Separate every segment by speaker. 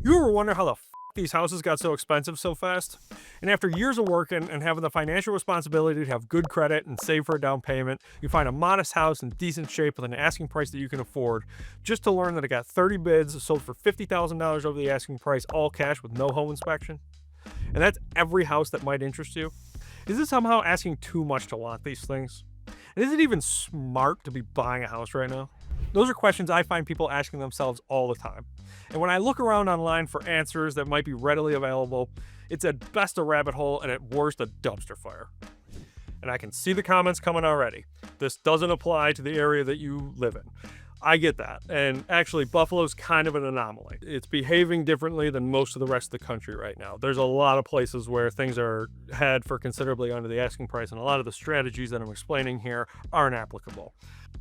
Speaker 1: You ever wonder how the these houses got so expensive so fast? And after years of working and having the financial responsibility to have good credit and save for a down payment, you find a modest house in decent shape with an asking price that you can afford, just to learn that it got 30 bids, sold for $50,000 over the asking price, all cash with no home inspection. And that's every house that might interest you. Is it somehow asking too much to want these things? And is it even smart to be buying a house right now? Those are questions I find people asking themselves all the time. And when I look around online for answers that might be readily available, it's at best a rabbit hole and at worst a dumpster fire. And I can see the comments coming already. This doesn't apply to the area that you live in. I get that. And actually, Buffalo's kind of an anomaly. It's behaving differently than most of the rest of the country right now. There's a lot of places where things are had for considerably under the asking price, and a lot of the strategies that I'm explaining here aren't applicable.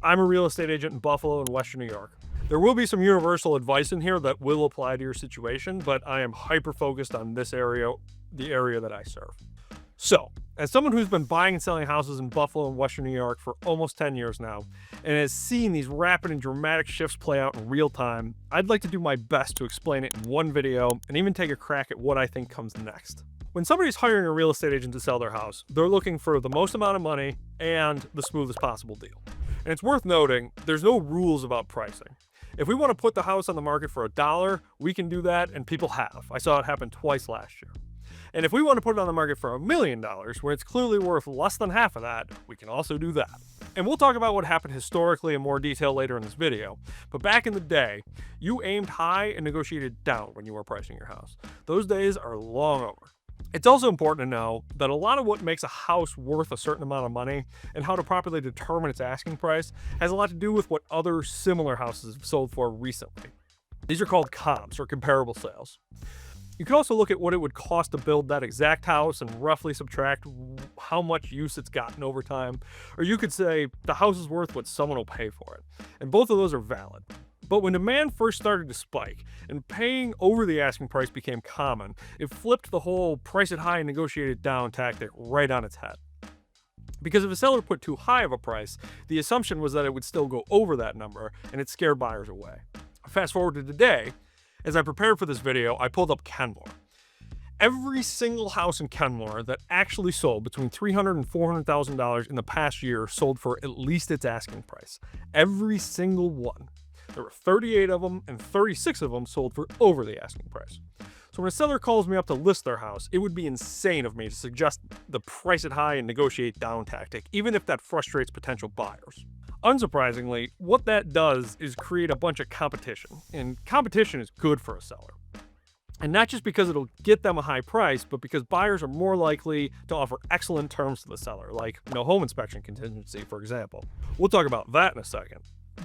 Speaker 1: I'm a real estate agent in Buffalo and Western New York. There will be some universal advice in here that will apply to your situation, but I am hyper-focused on this area, the area that I serve. So, as someone who's been buying and selling houses in Buffalo and Western New York for almost 10 years now, and has seen these rapid and dramatic shifts play out in real time, I'd like to do my best to explain it in one video and even take a crack at what I think comes next. When somebody's hiring a real estate agent to sell their house, they're looking for the most amount of money and the smoothest possible deal. And it's worth noting, there's no rules about pricing. If we want to put the house on the market for $1, we can do that, and people have. I saw it happen twice last year. And if we want to put it on the market for $1 million, where it's clearly worth less than half of that, we can also do that. And we'll talk about what happened historically in more detail later in this video. But back in the day, you aimed high and negotiated down when you were pricing your house. Those days are long over. It's also important to know that a lot of what makes a house worth a certain amount of money and how to properly determine its asking price has a lot to do with what other similar houses have sold for recently. These are called comps, or comparable sales. You can also look at what it would cost to build that exact house and roughly subtract how much use it's gotten over time. Or you could say the house is worth what someone will pay for it. And both of those are valid. But when demand first started to spike and paying over the asking price became common, it flipped the whole price it high and negotiate it down tactic right on its head. Because if a seller put too high of a price, the assumption was that it would still go over that number, and it scared buyers away. Fast forward to today, as I prepared for this video, I pulled up Kenmore. Every single house in Kenmore that actually sold between $300,000 and $400,000 in the past year sold for at least its asking price. Every single one. There were 38 of them, and 36 of them sold for over the asking price. So when a seller calls me up to list their house, it would be insane of me to suggest the price it high and negotiate down tactic, even if that frustrates potential buyers. Unsurprisingly, what that does is create a bunch of competition, and competition is good for a seller. And not just because it'll get them a high price, but because buyers are more likely to offer excellent terms to the seller, like no home inspection contingency, for example. We'll talk about that in a second.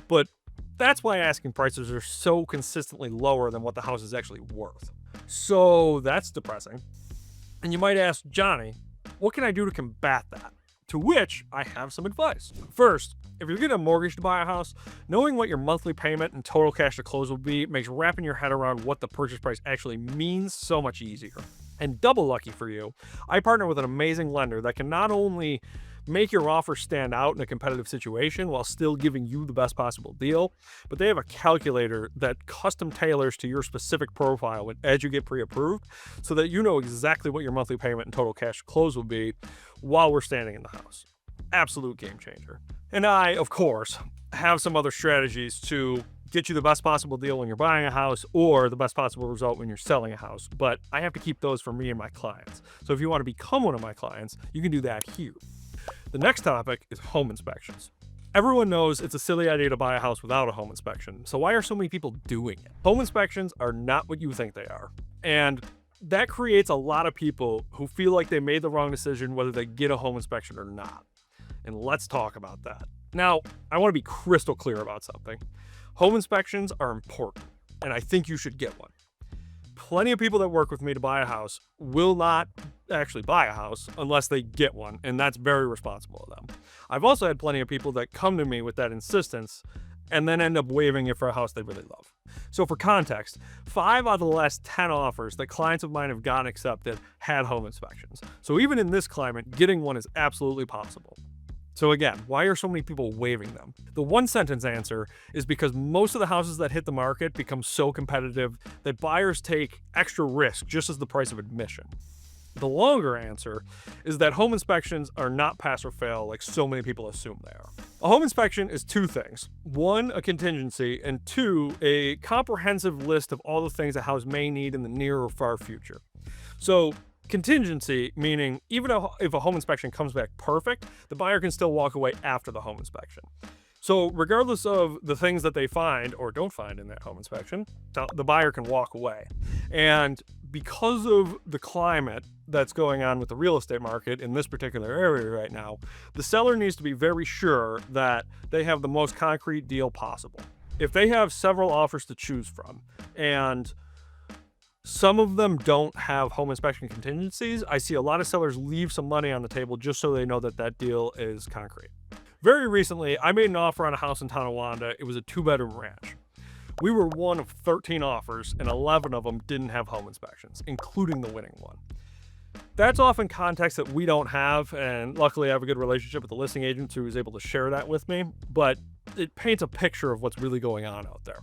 Speaker 1: But that's why asking prices are so consistently lower than what the house is actually worth. So that's depressing. And you might ask, Johnny, what can I do to combat that? To which I have some advice. First, if you're getting a mortgage to buy a house, knowing what your monthly payment and total cash to close will be makes wrapping your head around what the purchase price actually means so much easier. And double lucky for you, I partner with an amazing lender that can not only make your offer stand out in a competitive situation while still giving you the best possible deal, but they have a calculator that custom tailors to your specific profile as you get pre-approved so that you know exactly what your monthly payment and total cash to close will be while we're standing in the house. Absolute game changer. And I, of course, have some other strategies to get you the best possible deal when you're buying a house or the best possible result when you're selling a house, but I have to keep those for me and my clients. So if you want to become one of my clients, you can do that here. The next topic is home inspections. Everyone knows it's a silly idea to buy a house without a home inspection, so why are so many people doing it? Home inspections are not what you think they are, and that creates a lot of people who feel like they made the wrong decision whether they get a home inspection or not. And let's talk about that. Now, I want to be crystal clear about something. Home inspections are important, and I think you should get one. Plenty of people that work with me to buy a house will not actually buy a house unless they get one, and that's very responsible of them. I've also had plenty of people that come to me with that insistence and then end up waiving it for a house they really love. So for context, 5 out of the last 10 offers that clients of mine have gotten accepted had home inspections. So even in this climate, getting one is absolutely possible. So again, why are so many people waiving them? The one sentence answer is because most of the houses that hit the market become so competitive that buyers take extra risk just as the price of admission. The longer answer is that home inspections are not pass or fail like so many people assume they are. A home inspection is two things. One, a contingency, and two, a comprehensive list of all the things a house may need in the near or far future. So contingency, meaning even if a home inspection comes back perfect, the buyer can still walk away after the home inspection. So regardless of the things that they find or don't find in that home inspection, the buyer can walk away. And because of the climate that's going on with the real estate market in this particular area right now, the seller needs to be very sure that they have the most concrete deal possible. If they have several offers to choose from and some of them don't have home inspection contingencies, I see a lot of sellers leave some money on the table just so they know that that deal is concrete. Very recently, I made an offer on a house in Tonawanda. It was a 2-bedroom ranch. We were one of 13 offers, and 11 of them didn't have home inspections, including the winning one. That's often context that we don't have, and luckily I have a good relationship with the listing agent who was able to share that with me, but it paints a picture of what's really going on out there.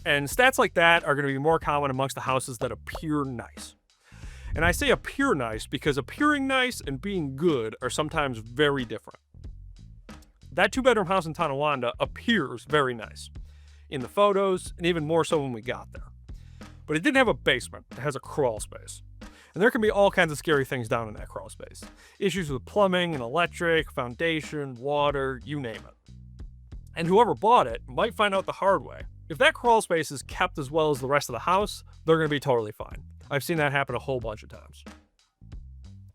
Speaker 1: And stats like that are going to be more common amongst the houses that appear nice. And I say appear nice because appearing nice and being good are sometimes very different. That 2-bedroom house in Tonawanda appears very nice in the photos, and even more so when we got there. But it didn't have a basement. It has a crawl space. And there can be all kinds of scary things down in that crawl space. Issues with plumbing and electric, foundation, water, you name it. And whoever bought it might find out the hard way. If that crawl space is kept as well as the rest of the house, they're going to be totally fine. I've seen that happen a whole bunch of times.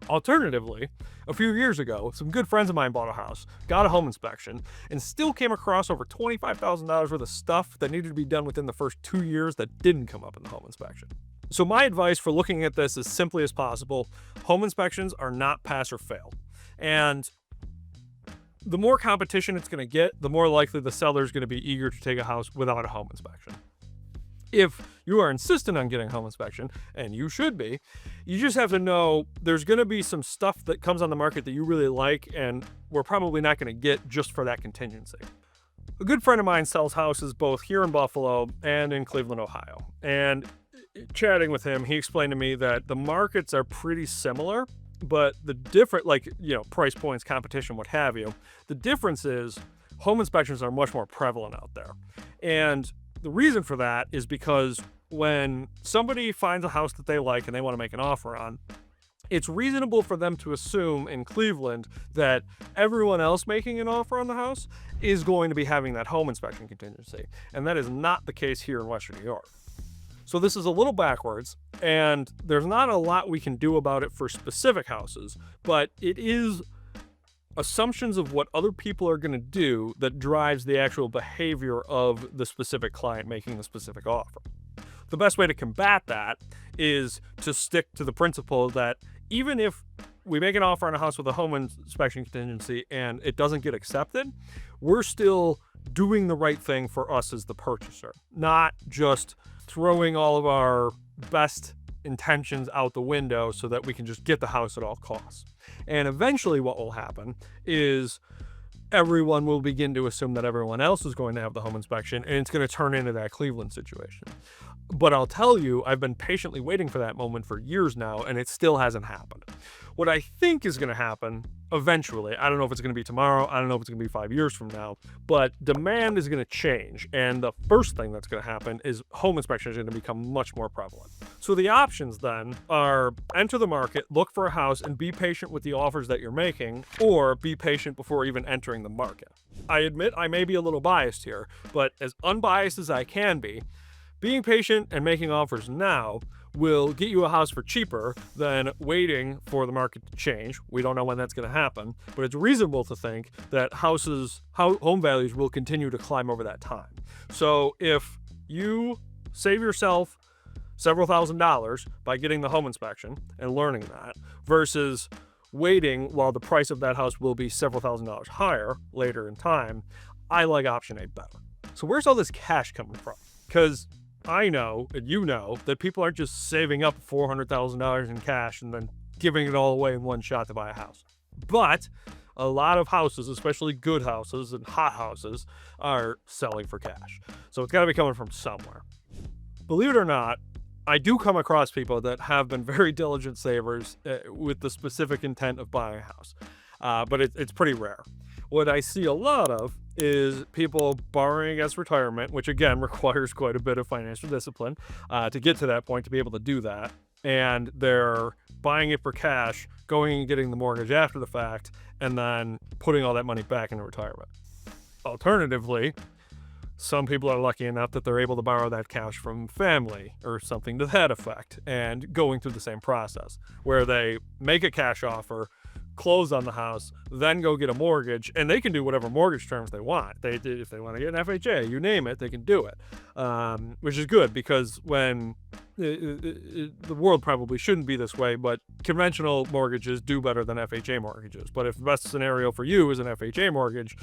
Speaker 1: Alternatively, a few years ago, some good friends of mine bought a house, got a home inspection, and still came across over $25,000 worth of stuff that needed to be done within the first 2 years that didn't come up in the home inspection. So my advice for looking at this as simply as possible, home inspections are not pass or fail. And the more competition it's going to get, the more likely the seller is going to be eager to take a house without a home inspection. If you are insistent on getting a home inspection, and you should be, you just have to know there's going to be some stuff that comes on the market that you really like, and we're probably not going to get just for that contingency. A good friend of mine sells houses both here in Buffalo and in Cleveland, Ohio. And chatting with him, he explained to me that the markets are pretty similar, but the different, price points, competition, what have you, the difference is home inspections are much more prevalent out there. And the reason for that is because when somebody finds a house that they like and they want to make an offer on, it's reasonable for them to assume in Cleveland that everyone else making an offer on the house is going to be having that home inspection contingency. And that is not the case here in Western New York. So this is a little backwards, and there's not a lot we can do about it for specific houses, but it is assumptions of what other people are going to do that drives the actual behavior of the specific client making the specific offer. The best way to combat that is to stick to the principle that even if we make an offer on a house with a home inspection contingency and it doesn't get accepted, we're still doing the right thing for us as the purchaser, not just throwing all of our best intentions out the window so that we can just get the house at all costs. And eventually what will happen is everyone will begin to assume that everyone else is going to have the home inspection, and it's going to turn into that Cleveland situation. But I'll tell you, I've been patiently waiting for that moment for years now, and it still hasn't happened. What I think is going to happen eventually, I don't know if it's going to be tomorrow, I don't know if it's going to be 5 years from now, but demand is going to change. And the first thing that's going to happen is home inspections are going to become much more prevalent. So the options then are enter the market, look for a house, and be patient with the offers that you're making, or be patient before even entering the market. I admit I may be a little biased here, but as unbiased as I can be, being patient and making offers now will get you a house for cheaper than waiting for the market to change. We don't know when that's going to happen, but it's reasonable to think that home values will continue to climb over that time. So if you save yourself several $1,000s by getting the home inspection and learning that versus waiting while the price of that house will be several $1,000s higher later in time, I like option A better. So where's all this cash coming from? Because I know, and you know, that people aren't just saving up $400,000 in cash and then giving it all away in one shot to buy a house. But A lot of houses, especially good houses and hot houses, are selling for cash. So it's got to be coming from somewhere. Believe it or not, I do come across people that have been very diligent savers with the specific intent of buying a house, but it's pretty rare. What I see a lot of is people borrowing against retirement, which again requires quite a bit of financial discipline to get to that point to be able to do that. And they're buying it for cash, going and getting the mortgage after the fact, and then putting all that money back into retirement. Alternatively, some people are lucky enough that they're able to borrow that cash from family or something to that effect and going through the same process where they make a cash offer, close on the house, then go get a mortgage, and they can do whatever mortgage terms they want. If they want to get an FHA, you name it, they can do it, which is good because when the world probably shouldn't be this way, but conventional mortgages do better than FHA mortgages. But if the best scenario for you is an FHA mortgage,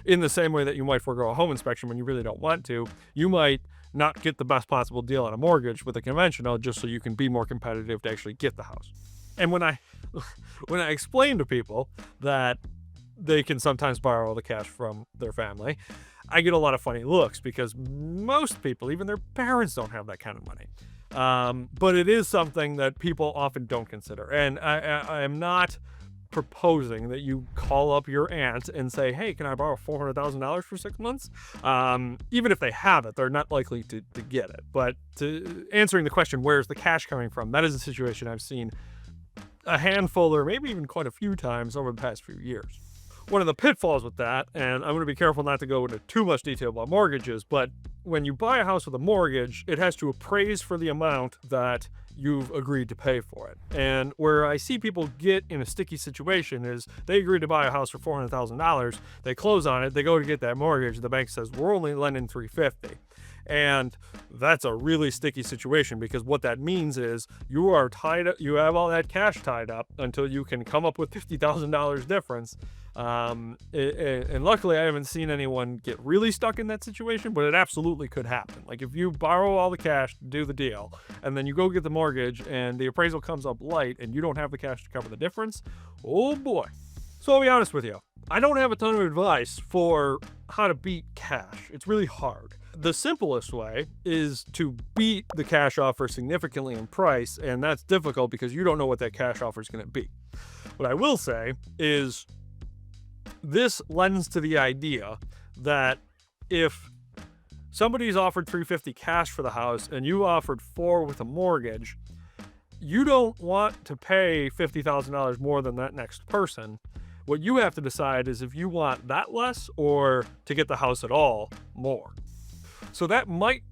Speaker 1: in the same way that you might forego a home inspection when you really don't want to, you might not get the best possible deal on a mortgage with a conventional just so you can be more competitive to actually get the house. And when I explain to people that they can sometimes borrow the cash from their family, I get a lot of funny looks because most people, even their parents, don't have that kind of money. But it is something that people often don't consider. And I am not proposing that you call up your aunt and say, hey, can I borrow $400,000 for 6 months? Even if they have it, they're not likely to get it. But answering the question, where's the cash coming from? That is a situation I've seen a handful or maybe even quite a few times over the past few years. One of the pitfalls with that, and I'm going to be careful not to go into too much detail about mortgages, but when you buy a house with a mortgage, it has to appraise for the amount that you've agreed to pay for it. And where I see people get in a sticky situation is they agree to buy a house for $400,000, they close on it, they go to get that mortgage, the bank says, we're only lending $350,000. And that's a really sticky situation because what that means is you are tied up, you have all that cash tied up until you can come up with $50,000 difference. And luckily I haven't seen anyone get really stuck in that situation, but it absolutely could happen. Like if you borrow all the cash to do the deal and then you go get the mortgage and the appraisal comes up light and you don't have the cash to cover the difference, oh boy. So I'll be honest with you, I don't have a ton of advice for how to beat cash. It's really hard. The simplest way is to beat the cash offer significantly in price, and that's difficult because you don't know what that cash offer is going to be. What I will say is this lends to the idea that if somebody's offered $350,000 cash for the house and you offered $400,000 with a mortgage, you don't want to pay $50,000 more than that next person. What you have to decide is if you want that less or to get the house at all more. So that might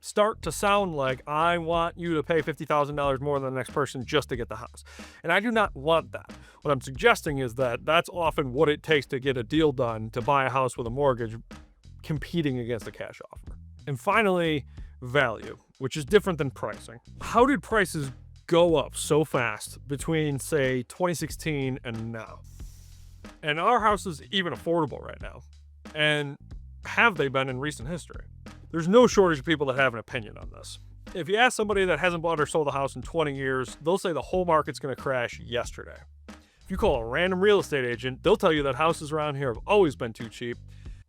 Speaker 1: start to sound like I want you to pay $50,000 more than the next person just to get the house. And I do not want that. What I'm suggesting is that that's often what it takes to get a deal done to buy a house with a mortgage competing against a cash offer. And finally, value, which is different than pricing. How did prices go up so fast between, say, 2016 and now? And are houses even affordable right now? And have they been in recent history? There's no shortage of people that have an opinion on this. If you ask somebody that hasn't bought or sold a house in 20 years, they'll say the whole market's going to crash yesterday. If you call a random real estate agent, they'll tell you that houses around here have always been too cheap.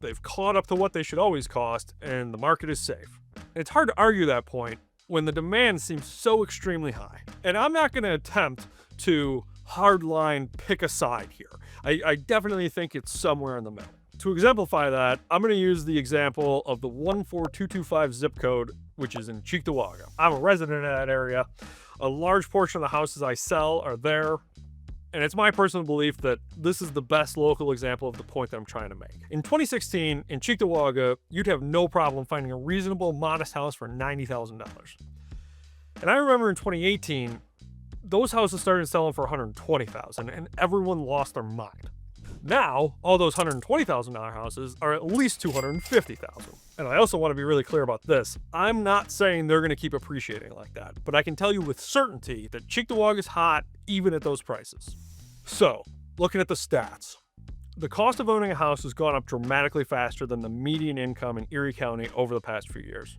Speaker 1: They've caught up to what they should always cost, and the market is safe. And it's hard to argue that point when the demand seems so extremely high. And I'm not going to attempt to hardline pick a side here. I definitely think it's somewhere in the middle. To exemplify that, I'm going to use the example of the 14225 zip code, which is in Cheektowaga. I'm a resident of that area. A large portion of the houses I sell are there. And it's my personal belief that this is the best local example of the point that I'm trying to make. In 2016, in Cheektowaga, you'd have no problem finding a reasonable, modest house for $90,000. And I remember in 2018, those houses started selling for $120,000, and everyone lost their mind. Now, all those $120,000 houses are at least $250,000. And I also want to be really clear about this. I'm not saying they're going to keep appreciating like that, but I can tell you with certainty that Cheektowaga is hot even at those prices. So, looking at the stats, the cost of owning a house has gone up dramatically faster than the median income in Erie County over the past few years.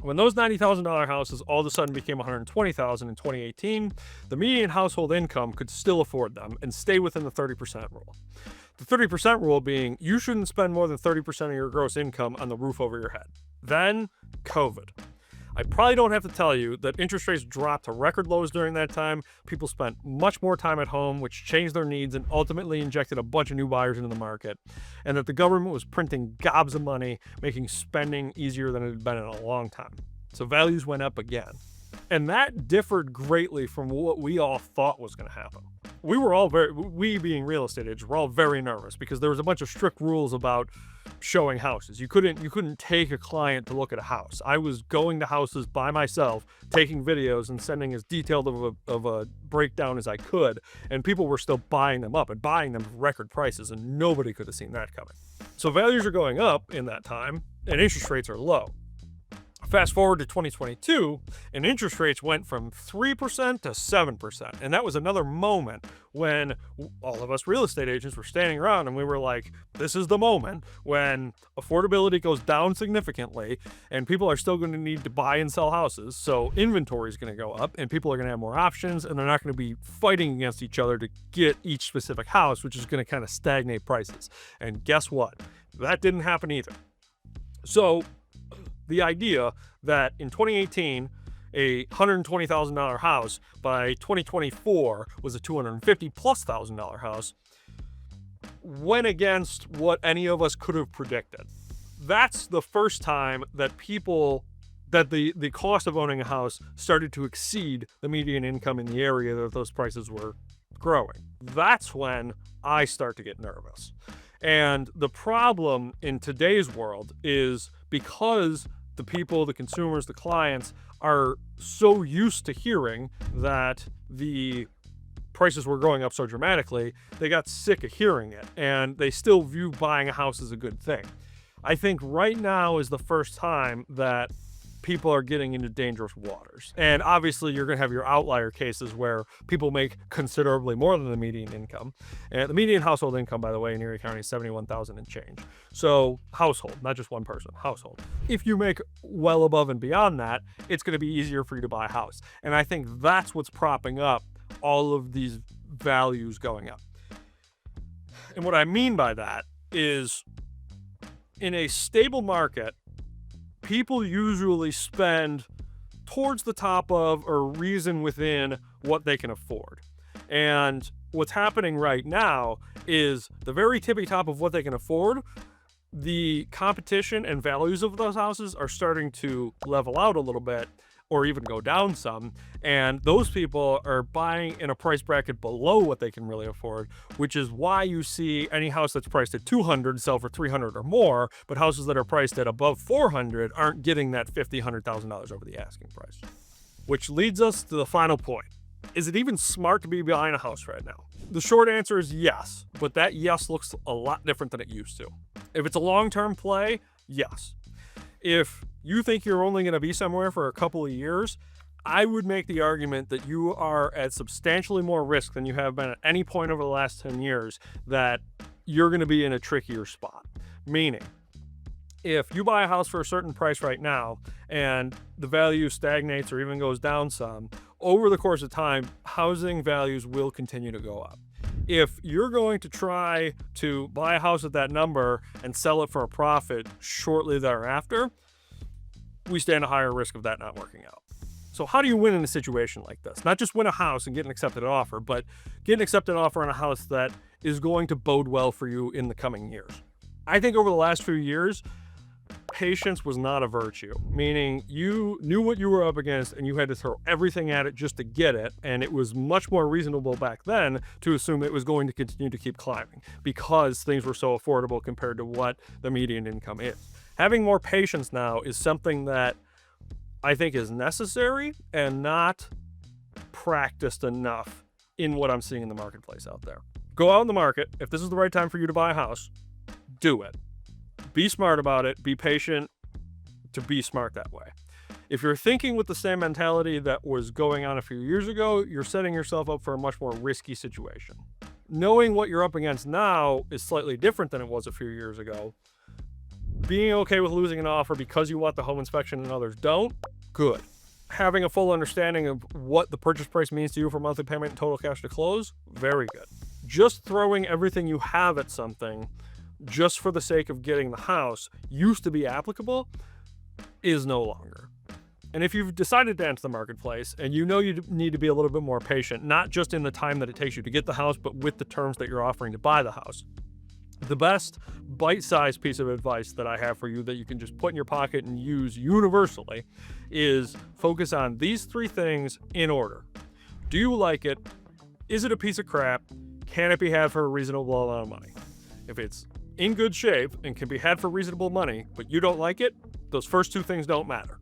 Speaker 1: When those $90,000 houses all of a sudden became $120,000 in 2018, the median household income could still afford them and stay within the 30% rule. The 30% rule being you shouldn't spend more than 30% of your gross income on the roof over your head. Then, COVID. I probably don't have to tell you that interest rates dropped to record lows during that time. People spent much more time at home, which changed their needs and ultimately injected a bunch of new buyers into the market. And that the government was printing gobs of money, making spending easier than it had been in a long time. So values went up again. And that differed greatly from what we all thought was going to happen. We being real estate agents, were all very nervous because there was a bunch of strict rules about showing houses. You couldn't take a client to look at a house. I was going to houses by myself, taking videos and sending as detailed of a breakdown as I could, and people were still buying them up and buying them at record prices, and nobody could have seen that coming. So values are going up in that time, and interest rates are low. Fast forward to 2022, and interest rates went from 3% to 7%. And that was another moment when all of us real estate agents were standing around and we were like, this is the moment when affordability goes down significantly and people are still going to need to buy and sell houses. So inventory is going to go up and people are going to have more options and they're not going to be fighting against each other to get each specific house, which is going to kind of stagnate prices. And guess what? That didn't happen either. So the idea that in 2018, a $120,000 house by 2024 was a $250,000+ house went against what any of us could have predicted. That's the first time that the cost of owning a house started to exceed the median income in the area that those prices were growing. That's when I start to get nervous. And the problem in today's world is because the people, the consumers, the clients are so used to hearing that the prices were going up so dramatically, they got sick of hearing it, and they still view buying a house as a good thing. I think right now is the first time that people are getting into dangerous waters. And obviously you're going to have your outlier cases where people make considerably more than the median income. And the median household income, by the way, in Erie County is $71,000 and change. So household, not just one person, household. If you make well above and beyond that, it's going to be easier for you to buy a house. And I think that's what's propping up all of these values going up. And what I mean by that is in a stable market, people usually spend towards the top of or reason within what they can afford. And what's happening right now is the very tippy top of what they can afford. The competition and values of those houses are starting to level out a little bit or even go down some. And those people are buying in a price bracket below what they can really afford, which is why you see any house that's priced at $200 sell for $300 or more, but houses that are priced at above $400 aren't getting that $50,000, $100,000 over the asking price. Which leads us to the final point. Is it even smart to be buying a house right now? The short answer is yes, but that yes looks a lot different than it used to. If it's a long-term play, yes. If you think you're only going to be somewhere for a couple of years, I would make the argument that you are at substantially more risk than you have been at any point over the last 10 years that you're going to be in a trickier spot. Meaning, if you buy a house for a certain price right now and the value stagnates or even goes down some, over the course of time, housing values will continue to go up. If you're going to try to buy a house at that number and sell it for a profit shortly thereafter, we stand a higher risk of that not working out. So how do you win in a situation like this? Not just win a house and get an accepted offer, but get an accepted offer on a house that is going to bode well for you in the coming years. I think over the last few years, patience was not a virtue, meaning you knew what you were up against and you had to throw everything at it just to get it. And it was much more reasonable back then to assume it was going to continue to keep climbing because things were so affordable compared to what the median income is. Having more patience now is something that I think is necessary and not practiced enough in what I'm seeing in the marketplace out there. Go out in the market. If this is the right time for you to buy a house, do it. Be smart about it. Be patient to be smart that way. If you're thinking with the same mentality that was going on a few years ago, you're setting yourself up for a much more risky situation. Knowing what you're up against now is slightly different than it was a few years ago, Being okay with losing an offer because you want the home inspection and others don't, good. Having a full understanding of what the purchase price means to you for monthly payment and total cash to close, very good. Just throwing everything you have at something just for the sake of getting the house used to be applicable, is no longer. And if you've decided to enter the marketplace and you know you need to be a little bit more patient, not just in the time that it takes you to get the house, but with the terms that you're offering to buy the house, the best bite-sized piece of advice that I have for you that you can just put in your pocket and use universally is focus on these 3 things in order. Do you like it? Is it a piece of crap? Can it be had for a reasonable amount of money? If it's in good shape and can be had for reasonable money, but you don't like it, those first 2 things don't matter.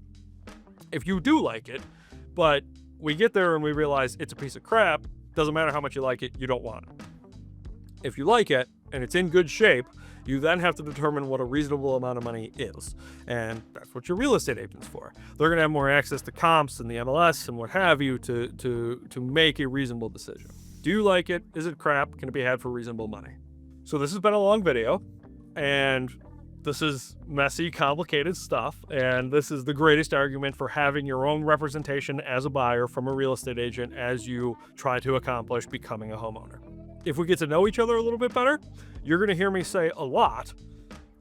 Speaker 1: If you do like it, but we get there and we realize it's a piece of crap, doesn't matter how much you like it, you don't want it. If you like it and it's in good shape, you then have to determine what a reasonable amount of money is. And that's what your real estate agent's for. They're going to have more access to comps and the MLS and what have you to make a reasonable decision. Do you like it? Is it crap? Can it be had for reasonable money? So this has been a long video, and this is messy, complicated stuff, and this is the greatest argument for having your own representation as a buyer from a real estate agent as you try to accomplish becoming a homeowner. If we get to know each other a little bit better, you're going to hear me say a lot,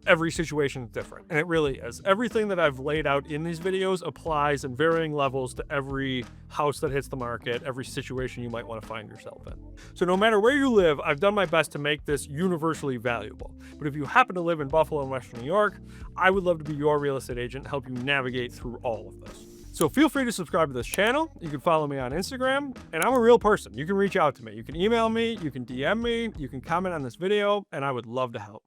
Speaker 1: every situation is different. And it really is. Everything that I've laid out in these videos applies in varying levels to every house that hits the market, every situation you might want to find yourself in. So no matter where you live, I've done my best to make this universally valuable. But if you happen to live in Buffalo and Western New York, I would love to be your real estate agent and help you navigate through all of this. So feel free to subscribe to this channel. You can follow me on Instagram, and I'm a real person. You can reach out to me. You can email me, you can DM me, you can comment on this video, and I would love to help.